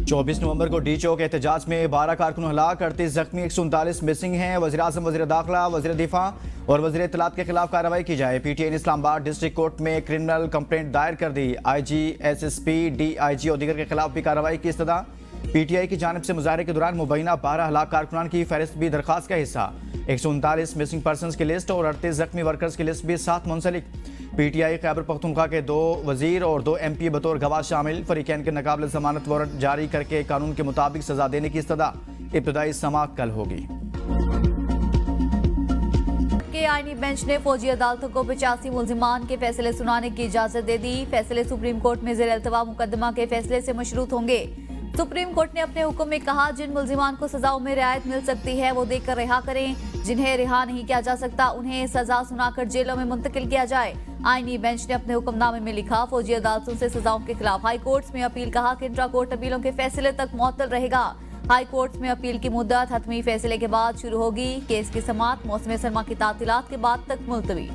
24 नवंबर को डी चौक एहतजाज में 12 कारकुन हलाक, 38 जख्मी, 139 मिसिंग हैं। वज़ीर-ए-आज़म, वज़ीर दाखिला, वज़ीर दिफा और वज़ीर इत्तलात के खिलाफ कार्रवाई की जाए। पीटीआई ने इस्लामाबाद डिस्ट्रिक्ट कोर्ट में क्रिमिनल कंप्लेंट दायर कर दी। आईजी, एसएसपी, डीआईजी और दीगर के खिलाफ भी कार्रवाई की इस्तदा। पीटीआई की जानिब से मुजाहरे के दौरान मुबैना 12 हलाक कारकुनान की फहरिस्त भी दरखास्त का हिस्सा। 139 मिसिंग पर्सनस की लिस्ट और 38 जख्मी वर्कर्स की लिस्ट भी साथ मुंसलिक। पीटीआई खैबर पख्तूनख्वा के 2 वजीर और 2 एमपी बतौर गवाह शामिल। फरीकैन के नाकाबिल जमानत वारंट जारी करके कानून के मुताबिक सजा देने की इस्तदा। इब्तदाई समाअत कल होगी। के आईनी बेंच ने फौजी अदालतों को 85 मुल्जिमान के फैसले सुनाने की इजाजत दे दी। फैसले सुप्रीम कोर्ट में ज़ेर अल्तवा मुकदमा के फैसले से मशरूत होंगे। सुप्रीम कोर्ट ने अपने हुक्म में कहा, जिन मुल्जिमान को सजाओं में रियायत मिल सकती है वो देकर रिहा करें। जिन्हें रिहा नहीं किया जा सकता उन्हें सजा सुनाकर जेलों में मुंतकिल किया जाए। आईनी बेंच ने अपने हुक्मनामे में लिखा, फौजी अदालतों से सजाओं के खिलाफ हाई कोर्ट्स में अपील। कहा कि इंट्रा कोर्ट अपीलों के फैसले तक मुअत्तल रहेगा। हाई कोर्ट्स में अपील की मुद्दत हतमी फैसले के बाद शुरू होगी। केस की समाअत मौसम सरमा की तातीलात के बाद तक मुलतवी।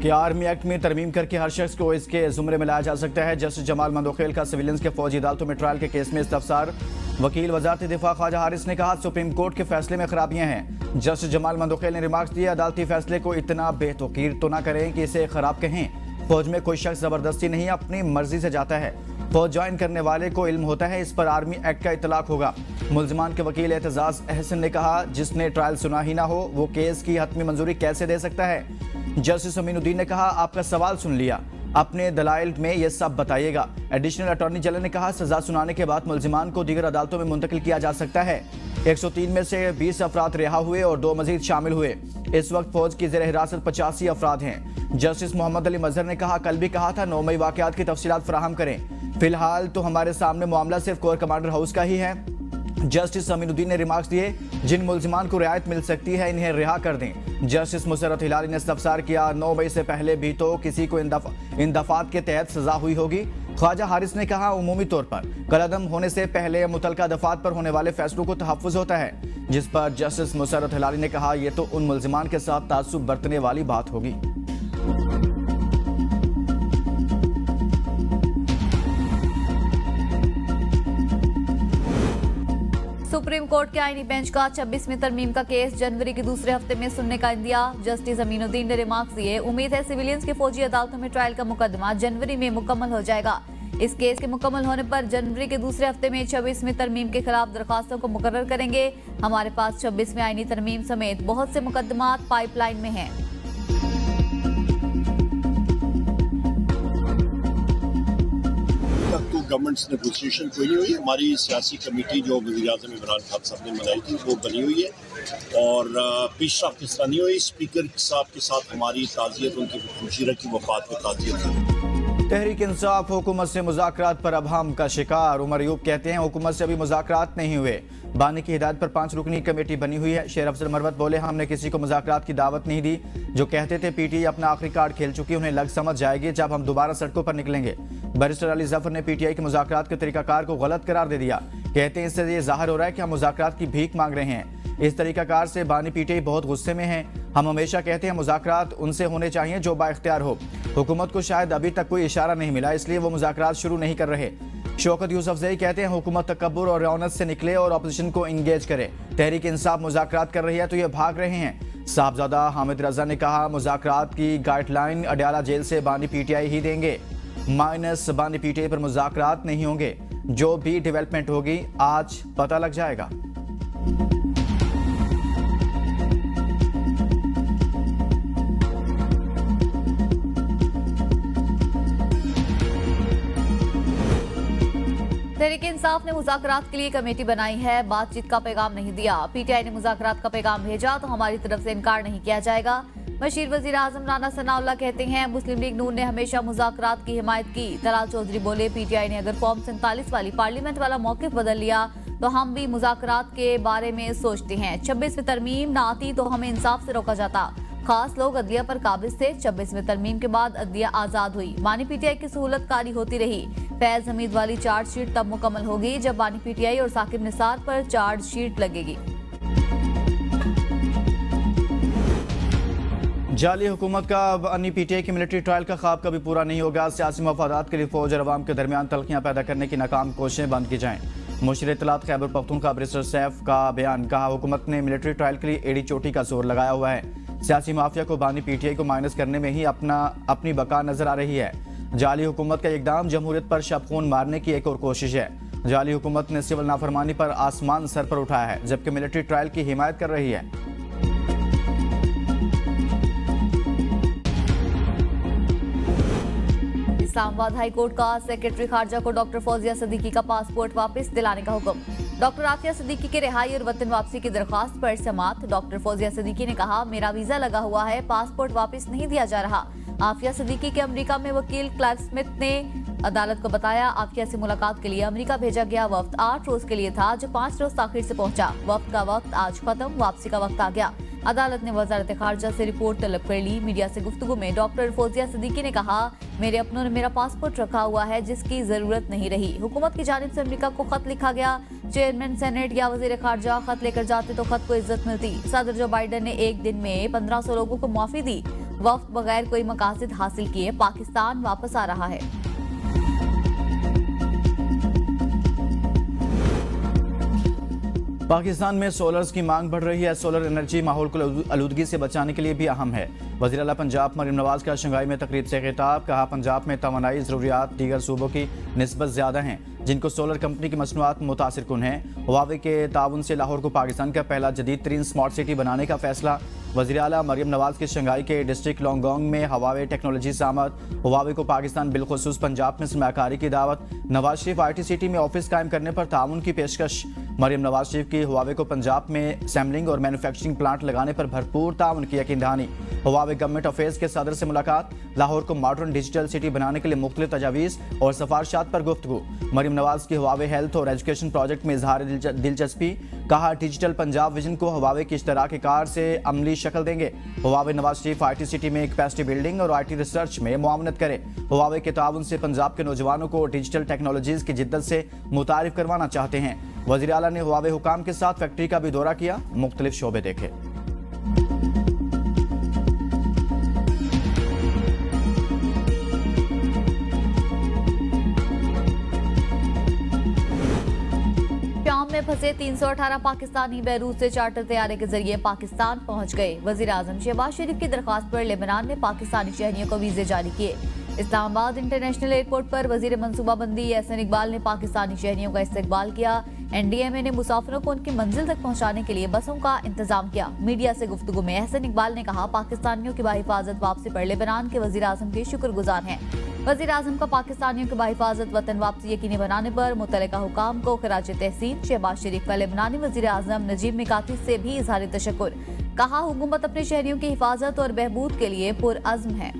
कि आर्मी एक्ट में तरमीम करके हर शख्स को इसके जुमरे में लाया जा सकता है। जस्टिस जमाल मंदोखेल का सिविलियंस के फौजी अदालतों में ट्रायल के केस में इस्तफसार। वकील वजारत दिफा ख्वाजा हारिस ने कहा, सुप्रीम कोर्ट के फैसले में खराबियां हैं। जस्टिस जमाल मंदोखेल ने रिमार्क्स दिए, अदालती फैसले को इतना बेतौकीर तो ना करें कि इसे खराब कहें। फौज में कोई शख्स जबरदस्ती नहीं अपनी मर्जी से जाता है। फौज ज्वाइन करने वाले को इल्म होता है, इस पर आर्मी एक्ट का इतलाक होगा। मुल्जिमान के वकील एतजाज अहसन ने कहा, जिसने ट्रायल सुना ही ना हो वो केस की हतमी मंजूरी कैसे दे सकता है। जस्टिस अमीनुद्दीन ने कहा, आपका सवाल सुन लिया, अपने दलाइल में ये सब बताइएगा। एडिशनल अटॉर्नी जनरल ने कहा, सजा सुनाने के बाद मुल्जिमान को दीगर अदालतों में मुंतकिल किया जा सकता है। 103 में से 20 अफराद रिहा हुए और 2 मजीद शामिल हुए। इस वक्त फौज की ज़ेर हिरासत 85 अफराद हैं। जस्टिस मोहम्मद अली मजहर ने कहा, कल भी कहा था 9 मई वाक़यात की तफसीलात फराहम करें। फिलहाल तो हमारे सामने मामला सिर्फ कोर कमांडर हाउस का ही है। जस्टिस अमीनुद्दीन ने रिमार्क्स दिए, जिन मुल्जिमान को रियायत मिल सकती है इन्हें रिहा कर दें। जस्टिस मुसर्रत हिलाली ने इस्तफसार किया, 9 मई से पहले भी तो किसी को इन दफात के तहत सजा हुई होगी। ख्वाजा हारिस ने कहा, उमूमी तौर पर कलअदम होने से पहले मुतलका दफात पर होने वाले फैसलों को तहफ़्फ़ुज़ होता है। जिस पर जस्टिस मुसर्रत हिलाली ने कहा, यह तो उन मुल्जिमान के साथ तासुब बरतने वाली बात होगी। सुप्रीम कोर्ट के आईनी बेंच का 26वीं तरमीम का केस जनवरी के दूसरे हफ्ते में सुनने का इंदिया। जस्टिस अमीनुद्दीन ने रिमार्क्स दिए, उम्मीद है सिविलियंस के फौजी अदालतों में ट्रायल का मुकदमा जनवरी में मुकम्मल हो जाएगा। इस केस के मुकम्मल होने पर जनवरी के दूसरे हफ्ते में 26वीं तरमीम के खिलाफ दरखास्तों को मुकर्रर करेंगे। हमारे पास 26वीं आईनी तरमीम समेत बहुत से मुकदमात पाइपलाइन में हैं। गवर्नमेंट्स नेगोशिएशन कोई नहीं हुई। हमारी सियासी कमेटी जो वज़ीर-ए-आज़म इमरान खान साहब ने बनाई थी वो बनी हुई है और पेशरफ्त इस तरह नहीं हुई। स्पीकर साहब के साथ हमारी ताज़ियत, उनकी खुशीरत की वफ़ात पर ताज़ियत है। तहरीक इंसाफ हुकूमत से मुज़ाकरात पर अब हम का शिकार। उमर अयूब कहते हैं, हुकूमत से अभी मुज़ाकरात नहीं हुए। बानी की हिदायत पर 5 रुकनी कमेटी बनी हुई है। शेर अफजल मरवत बोले, हमने किसी को मुज़ाकरात की दावत नहीं दी। जो कहते थे पीटीआई अपना आखिरी कार्ड खेल चुकी, उन्हें लग समझ जाएगी जब हम दोबारा सड़कों पर निकलेंगे। बैरिस्टर अली जफर ने पीटीआई के मुज़ाकरात के तरीकाकार को गलत करार दे दिया। कहते हैं, इससे ये जाहिर हो रहा है कि हम मुज़ाकरात की भीख मांग रहे हैं। इस तरीकाकार से बानी पीटीआई बहुत गुस्से में है। हम हमेशा कहते हैं मुज़ाकरात उनसे होने चाहिए जो बाइख्तियार हो। हुकूमत को शायद अभी तक कोई इशारा नहीं मिला, इसलिए वो मुज़ाकरात शुरू नहीं कर रहे। शौकत यूसुफजई कहते हैं, हुकूमत तकब्बुर और रौनत से निकले और अपोजिशन को इंगेज करे। तहरीक इंसाफ मुज़ाकरात कर रही है तो ये भाग रहे हैं। साहबजादा हामिद रजा ने कहा, मुज़ाकरात की गाइडलाइन अडयाला जेल से बानी पीटीआई ही देंगे। माइनस बानी पीटीआई पर मुज़ाकरात नहीं होंगे। जो भी डेवलपमेंट होगी आज पता लग जाएगा। तहरीक इंसाफ ने मुज़ाकरात के लिए कमेटी बनाई है, बातचीत का पैगाम नहीं दिया। पीटीआई ने मुज़ाकरात का पैगाम भेजा तो हमारी तरफ से इनकार नहीं किया जाएगा। मशीर वज़ीर आज़म राना सनाउल्लाह कहते हैं, मुस्लिम लीग नून ने हमेशा मुज़ाकरात की हिमायत की। तलाल चौधरी बोले, पीटीआई ने अगर फॉर्म 47 वाली पार्लियामेंट वाला मौक़िफ़ बदल लिया तो हम भी मुज़ाकरात के बारे में सोचते हैं। 26वीं तरमीम ना आती तो हमें इंसाफ से रोका जाता। खास लोग अदलिया पर काबिज थे। 26वीं तरमीम के बाद अदलिया आज़ाद हुई। बानी पीटीआई की सहूलत कारी होती रही। फैज हमीद वाली चार्जशीट तब मुकम्मल होगी जब बानी पीटीआई और साकिब निसार पर चार्जशीट लगेगी। जाली हुकूमत का बानी पीटीआई की मिलिट्री ट्रायल का ख्वाब कभी पूरा नहीं होगा। सियासी मफादात के लिए फौज और अवाम के दरमियान तलखियां पैदा करने की नाकाम कोशिशें बंद की जाएं। मुशीर इत्तलात खैबर पख्तूनख्वा बैरिस्टर सैफ का बयान। कहा, हुकूमत ने मिलिट्री ट्रायल के लिए एड़ी चोटी का जोर लगाया हुआ है। सियासी माफिया को बानी पीटीआई को माइनस करने में ही अपनी बका नजर आ रही है। जाली हुकूमत का इकदाम जमहूरियत पर शब-खून मारने की एक और कोशिश है। जाली हुकूमत ने सिविल नाफरमानी पर आसमान सर पर उठाया है, जबकि मिलिट्री ट्रायल की हिमायत कर रही है। इस्लामाबाद हाई कोर्ट का सेक्रेटरी खारजा को डॉक्टर फौजिया सदीकी का पासपोर्ट वापस दिलाने का हुक्म। डॉक्टर आफिया सदीकी के रिहाई और वतन वापसी की दरख्वास्त पर समाअत। डॉक्टर फौजिया सदीकी ने कहा, मेरा वीजा लगा हुआ है, पासपोर्ट वापस नहीं दिया जा रहा। आफिया सदीकी के अमेरिका में वकील क्लार्क स्मिथ ने अदालत को बताया, आफिया से मुलाकात के लिए अमेरिका भेजा गया वफ्द 8 रोज के लिए था, जो 5 रोज ताखिर से पहुंचा। वफ्द का वक्त आज खत्म, वापसी का वक्त आ गया। अदालत ने वजारत खारजा से रिपोर्ट तलब कर ली। मीडिया से गुफ्तगू में डॉक्टर फौजिया सदीकी ने कहा, मेरे अपनों ने मेरा पासपोर्ट रखा हुआ है, जिसकी जरूरत नहीं रही। हुकूमत की जानिब से अमेरिका को खत लिखा गया। चेयरमैन सेनेट या वजीर खारजा खत लेकर जाते तो खत को इज्जत मिलती। सदर जो बाइडन ने एक दिन में 1500 लोगों को माफी दी। वफ्द बगैर कोई मकासद हासिल किए पाकिस्तान वापस आ रहा है। पाकिस्तान में सोलर्स की मांग बढ़ रही है। सोलर एनर्जी माहौल को आलूदगी से बचाने के लिए भी अहम है। वज़ीर आला पंजाब मरियम नवाज का शंघाई में तकरीब से खिताब। कहा, पंजाब में तवानाई ज़रूरियात दीगर सूबों की निस्बत ज़्यादा हैं, जिनको सोलर कंपनी की मसनूआत मुतासिर कुन हैं। हुआवे के ताउन से लाहौर को पाकिस्तान का पहला जदीद तरीन स्मार्ट सिटी बनाने का फैसला। वज़ीर आला मरियम नवाज के शंघाई के डिस्ट्रिक्ट लॉन्गोंग में हुआवे टेक्नोलॉजी से आमद। हुआवे को पाकिस्तान बिलखुसूस पंजाब में सरमायाकारी की दावत। नवाज शरीफ IT सिटी में ऑफिस कायम करने पर ताउन की पेशकश। मरियम नवाज शरीफ की हुआवे को पंजाब में सैम्पलिंग और मैन्युफैक्चरिंग प्लांट लगाने पर भरपूर ताउन की यकीन दहानी। हुआवे गवर्नमेंट अफेयर्स के सदर से मुलाकात। लाहौर को मॉडर्न डिजिटल सिटी बनाने के लिए मुख्तलिफ तजावीज़ और सिफारिशात पर गुफ्तगू। मरियम नवाज की हुआवे हेल्थ और एजुकेशन प्रोजेक्ट में इजहार दिलचस्पी। कहा, डिजिटल पंजाब विजन को हुआवे की इश्तराकी कार से अमली शक्ल देंगे। Huawei Nawaz Sharif IT city में कैपेसिटी बिल्डिंग और IT रिसर्च में मुआवनत करे। हुआवे के ताउन से पंजाब के नौजवानों को डिजिटल टेक्नोलॉजीज की जिद्दत से मुतारिफ करवाना चाहते हैं। वज़ीर आला ने हुआवे हुकाम के साथ फैक्ट्री का भी दौरा किया, मुख्तलिफ शोबे देखे। शाम में फंसे 318 पाकिस्तानी बैरूत से चार्टर तैयारे के जरिए पाकिस्तान पहुंच गए। वजीर आजम शहबाज शरीफ की दरख्वास्त पर लेबनान ने पाकिस्तानी शहरियों को वीजे जारी किए। इस्लामाबाद इंटरनेशनल एयरपोर्ट पर वजीर मनसूबाबंदी एहसन इकबाल ने पाकिस्तानी शहरियों का इस्तकबाल किया। NDMA ने मुसाफिरों को उनकी मंजिल तक पहुंचाने के लिए बसों का इंतजाम किया। मीडिया से गुफ्तगू में एहसन इकबाल ने कहा, पाकिस्तानियों की बाहिफाजत वापसी पर लेबनान के वजीर आजम के शुक्रगुजार हैं। वजीर आजम का पाकिस्तानियों की बाहिफाजत वतन वापसी यकीनी बनाने पर मुतल्लिका हुकाम को खिराज तहसीन। शहबाज शरीफ का लेबनानी वजीर आजम नजीब मिकाती से भी इजहार तशक्कुर। कहा, हुकूमत अपने शहरियों की हिफाजत और बहबूद के लिए पुरअज़्म है।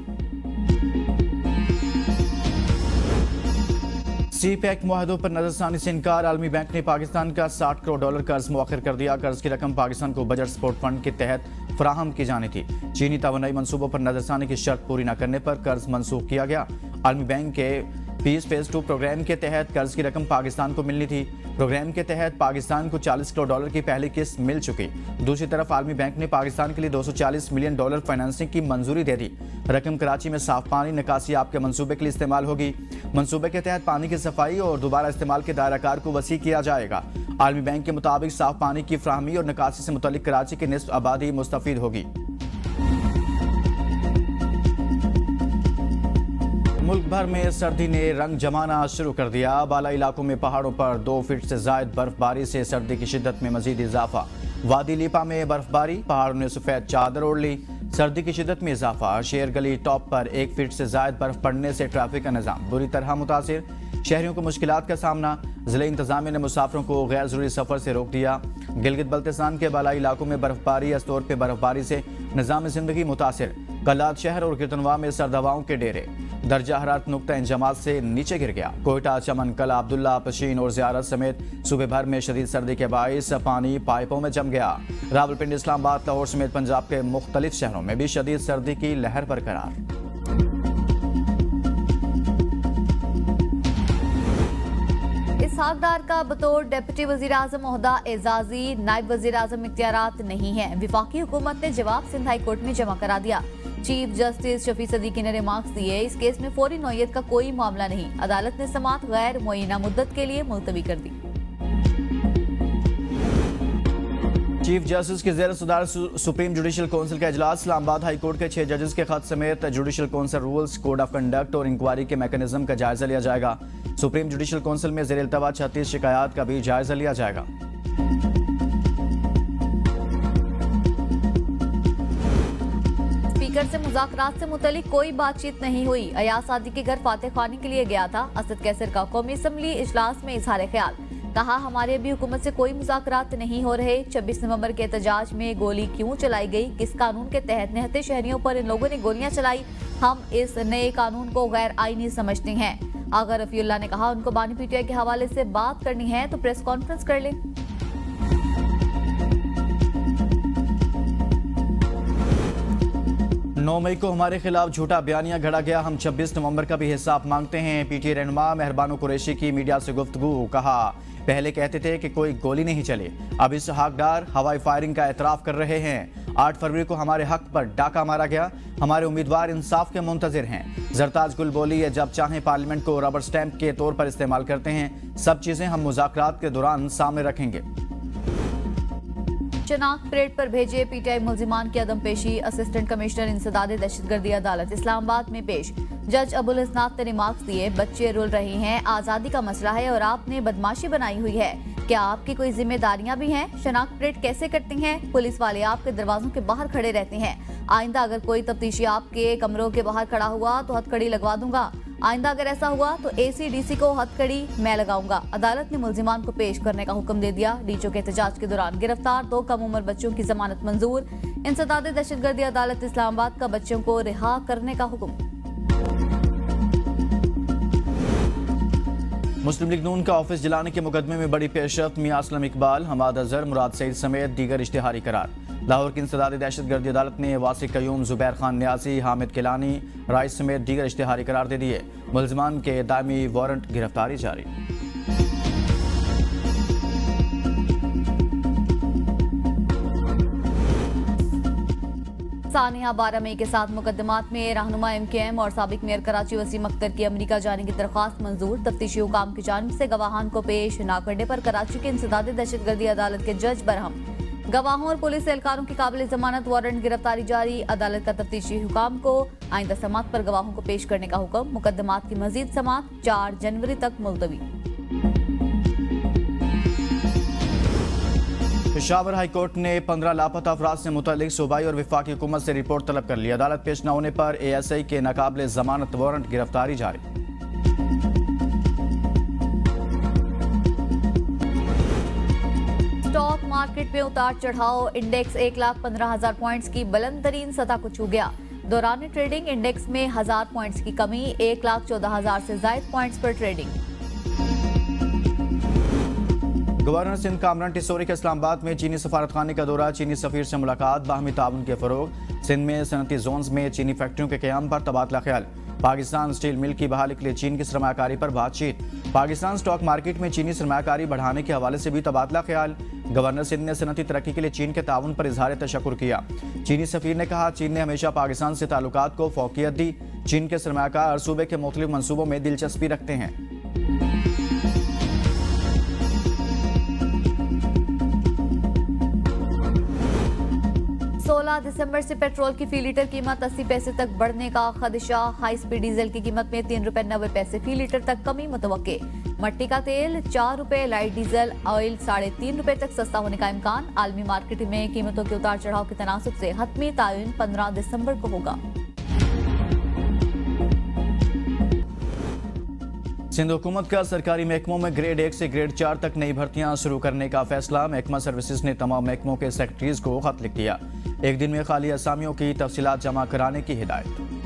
CPEC मुआहदों पर नजरसानी से इनकार। आलमी बैंक ने पाकिस्तान का $60 करोड़ कर्ज मुअख्खर कर दिया। कर्ज की रकम पाकिस्तान को बजट सपोर्ट फंड के तहत फराहम की जानी थी। चीनी तवानाई मंसूबों पर नजरसानी की शर्त पूरी न करने पर कर्ज मनसूख किया गया। आलमी बैंक के पीस फेज 2 प्रोग्राम के तहत कर्ज की रकम पाकिस्तान को मिलनी थी। प्रोग्राम के तहत पाकिस्तान को $40 करोड़ की पहली किस्त मिल चुकी। दूसरी तरफ आलमी बैंक ने पाकिस्तान के लिए $240 मिलियन फाइनेंसिंग की मंजूरी दे दी। रकम कराची में साफ पानी निकासी आपके मंसूबे के लिए इस्तेमाल होगी। मंसूबे के तहत पानी की सफाई और दोबारा इस्तेमाल के दायराकार को वसी किया जाएगा। आलमी बैंक के मुताबिक साफ पानी की फ्राहमी और निकासी से मुतल्लिक कराची की निस्फ आबादी मुस्तफीद होगी। मुल्क भर में सर्दी ने रंग जमाना शुरू कर दिया। बाला इलाकों में पहाड़ों पर 2 फीट से जायद बर्फबारी से सर्दी की शिद्दत में मजीद इजाफा। वादी लीपा में बर्फबारी, पहाड़ों ने सफेद चादर ओढ़ ली। सर्दी की शिद्दत में इजाफा। शेर गली टॉप पर 1 फीट से जायद बर्फ पड़ने से ट्रैफिक का निज़ाम बुरी तरह मुतासिर। शहरियों को मुश्किलात का सामना। जिले इंतजामिया ने मुसाफिरों को गैर जरूरी सफर से रोक दिया। गिलगित बल्तिस्तान के बालाई इलाकों में बर्फबारी, अस्तौर पे बर्फबारी से निज़ाम जिंदगी मुतासिर। कलात शहर और गिरतनवा में सर्द हवाओं के डेरे। दर्जा हरारत नुक्ता इंजमात से नीचे गिर गया। कोयटा, चमन, कला, अब्दुल्ला, पशीन और ज़ियारत समेत सूबे भर में शदीद सर्दी के बाइस पानी पाइपों में जम गया। रावलपिंडी, इस्लामाबाद, लाहौर समेत पंजाब के मुख्तलिफ शहरों में भी शदीद सर्दी की लहर बरकरार। इसहाकडार का बतौर डिप्टी वजीर आजम ओहदा एजाजी नायब वजीर आजम इख्तियारात नहीं है। विफाकी हुकूमत ने जवाब सिंध हाई कोर्ट में जमा करा दिया। चीफ जस्टिस शफी सदीकी ने रिमार्क्स दिए, इस केस में फौरी नौयत का कोई मामला नहीं। अदालत ने समाअत गैर मुअय्यना मुद्दत के लिए मुलतवी कर दी। चीफ जस्टिस के ज़ेर सदार सुप्रीम जुडिशल काउंसिल का इजलास। इस्लामाबाद हाई कोर्ट के 6 जजेस के खत समेत judicial council rules, code of conduct और इंक्वायरी के मैकेनिज्म का जायजा लिया जाएगा। सुप्रीम जुडिशल काउंसिल में ज़ेर इल्तवा 36 शिकायत का भी जायजा लिया जाएगा। स्पीकर से मुज़ाकरात से मुतल्लिक कोई बातचीत नहीं हुई। अयाज सादी के घर फातह खानी के लिए गया था। असद कैसर का कौमी असम्बली इजलास में इजहार ख्याल, कहा हमारे अभी हुकूमत से कोई मुज़ाकरात नहीं हो रहे। 26 नवंबर के एहतजाज में गोली क्यों चलाई गई, किस कानून के तहत निहत्ते शहरियों पर इन लोगों ने गोलियां चलाई, हम इस नए कानून को गैर आईनी समझते हैं। आगा रफीउल्लाह ने कहा उनको बानी पीटीआई के हवाले से बात करनी है तो प्रेस कॉन्फ्रेंस कर लें। 9 मई को हमारे खिलाफ झूठा बयानिया घड़ा गया, हम 26 नवंबर का भी हिसाब मांगते हैं। पीटीआई रहनुमा मेहरबानो कुरैशी की मीडिया से गुफ्तगू, कहा पहले कहते थे कि कोई गोली नहीं चली, अब इसहाकडार हवाई फायरिंग का एतराफ कर रहे हैं। 8 फरवरी को हमारे हक पर डाका मारा गया, हमारे उम्मीदवार इंसाफ के मुंतजिर हैं। जरताज गुल बोली है जब चाहें पार्लियामेंट को रबर स्टैंप के तौर पर इस्तेमाल करते हैं। सब चीजें हम मुज़ाकरात के दौरान सामने रखेंगे। शनाख्त परेड पर भेजे पीटीआई मुल्जिमान की अदम पेशी, असिस्टेंट कमिश्नर इंसदाद दहशतगर्दी अदालत इस्लामाबाद में पेश। जज अबुल हसनात ने रिमार्क्स दिए, बच्चे रुल रहे हैं, आज़ादी का मसला है और आपने बदमाशी बनाई हुई है। क्या आपकी कोई जिम्मेदारियां भी हैं? शनाख्त परेड कैसे करती हैं? पुलिस वाले आपके दरवाजों के बाहर खड़े रहते हैं। आइंदा अगर कोई तफ्तीशी आपके कमरों के बाहर खड़ा हुआ तो हथकड़ी लगवा दूंगा। आइंदा अगर ऐसा हुआ तो एसीडीसी को हथकड़ी मैं लगाऊंगा। अदालत ने मुल्जिमान को पेश करने का हुक्म दे दिया। डीचो के एहतजाज के दौरान गिरफ्तार 2 कम उम्र बच्चों की जमानत मंजूर। इंसदाद दहशतगर्दी अदालत इस्लामाबाद का बच्चों को रिहा करने का हुक्म। मुस्लिम लीग नून का ऑफिस जलाने के मुकदमे में बड़ी पेशरफ्त, मियां असलम इकबाल, हमाद अजहर, मुराद सईद समेत दीगर इश्तिहारी करार। लाहौर की इंसदादी दहशतगर्दी अदालत ने वासिक कयूम, जुबैर खान न्यासी, हामिद किलानी, राइस समेत दीगर इश्तिहारी करार दे दिए। मुल्जिमान के दायमी वारंट गिरफ्तारी जारी। सानिया 12 मई के साथ मुकदमात में रहनुमा एमकेएम और साबिक मेयर कराची वसीम अख्तर की अमेरिका जाने की दरख्वास्त मंजूर। तफ्तीशी हुकाम की जानिब से गवाहान को पेश न करने पर कराची के इंसदादी दहशतगर्दी अदालत के जज बरहम। गवाहों और पुलिस एहलकारों की काबिल जमानत वारंट गिरफ्तारी जारी। अदालत का तफ्तीशी हुकाम को आइंदा समाअत पर गवाहों को पेश करने का हुक्म। मुकदमात की मजीद समाअत 4 जनवरी तक मुलतवी। पेशावर हाई कोर्ट ने 15 लापता अफराद से मुतल्लिक सूबाई और वफाकी हुकूमत से रिपोर्ट तलब कर ली। अदालत पेश न होने पर ASI के नाकाबिले जमानत वारंट गिरफ्तारी जारी। स्टॉक मार्केट में उतार चढ़ाव, इंडेक्स 1,15,000 पॉइंट्स की बुलंद तरीन सतह को छू गया। दौरान ट्रेडिंग इंडेक्स में 1000 पॉइंट्स की कमी, 1,14,000 से ज्यादा पॉइंट्स पर ट्रेडिंग। गवर्नर सिंध कामरान टिसोरी के इस्लामाबाद में चीनी सफारतखाने का दौरा, चीनी सफीर से मुलाकात, बाहमी ताउन के फरोग। सिंध में सनती जोन्स में चीनी फैक्ट्रियों के क़याम पर तबादला ख्याल। पाकिस्तान स्टील मिल की बहाली के लिए चीन की सरमायाकारी पर बातचीत। पाकिस्तान स्टॉक मार्केट में चीनी सरमायाकारी बढ़ाने के हवाले से भी तबादला ख्याल। गवर्नर सिंध ने सनती तरक्की के लिए चीन के ताउन पर इजहार तशक्कुर किया। चीनी सफीर ने कहा चीन ने हमेशा पाकिस्तान से ताल्लुकात को फौकियत दी। चीन के सरमायाकार सूबे के मुख्तलिफ मनसूबों में दिलचस्पी रखते हैं। 16 दिसंबर से पेट्रोल की फी लीटर कीमत 80 पैसे तक बढ़ने का खदशा। हाई स्पीड डीजल की कीमत में 3 रुपए 90 पैसे फी लीटर तक कमी मुतवक्के। मट्टी का तेल 4 रुपए, लाइट डीजल ऑयल 3.5 रुपए तक सस्ता होने का इम्कान। आलमी मार्केट में कीमतों के उतार चढ़ाव के तनासुब से हतमी तायुन 15 दिसंबर को होगा। सिंध हुकूमत का सरकारी महकमों में ग्रेड 1 से ग्रेड 4 तक नई भर्तियां शुरू करने का फैसला। महकमा सर्विसेज ने तमाम महकमों के सेक्रेटरीज को खत लिख दिया। एक दिन में खाली असामियों की तफसीलात जमा कराने की हिदायत।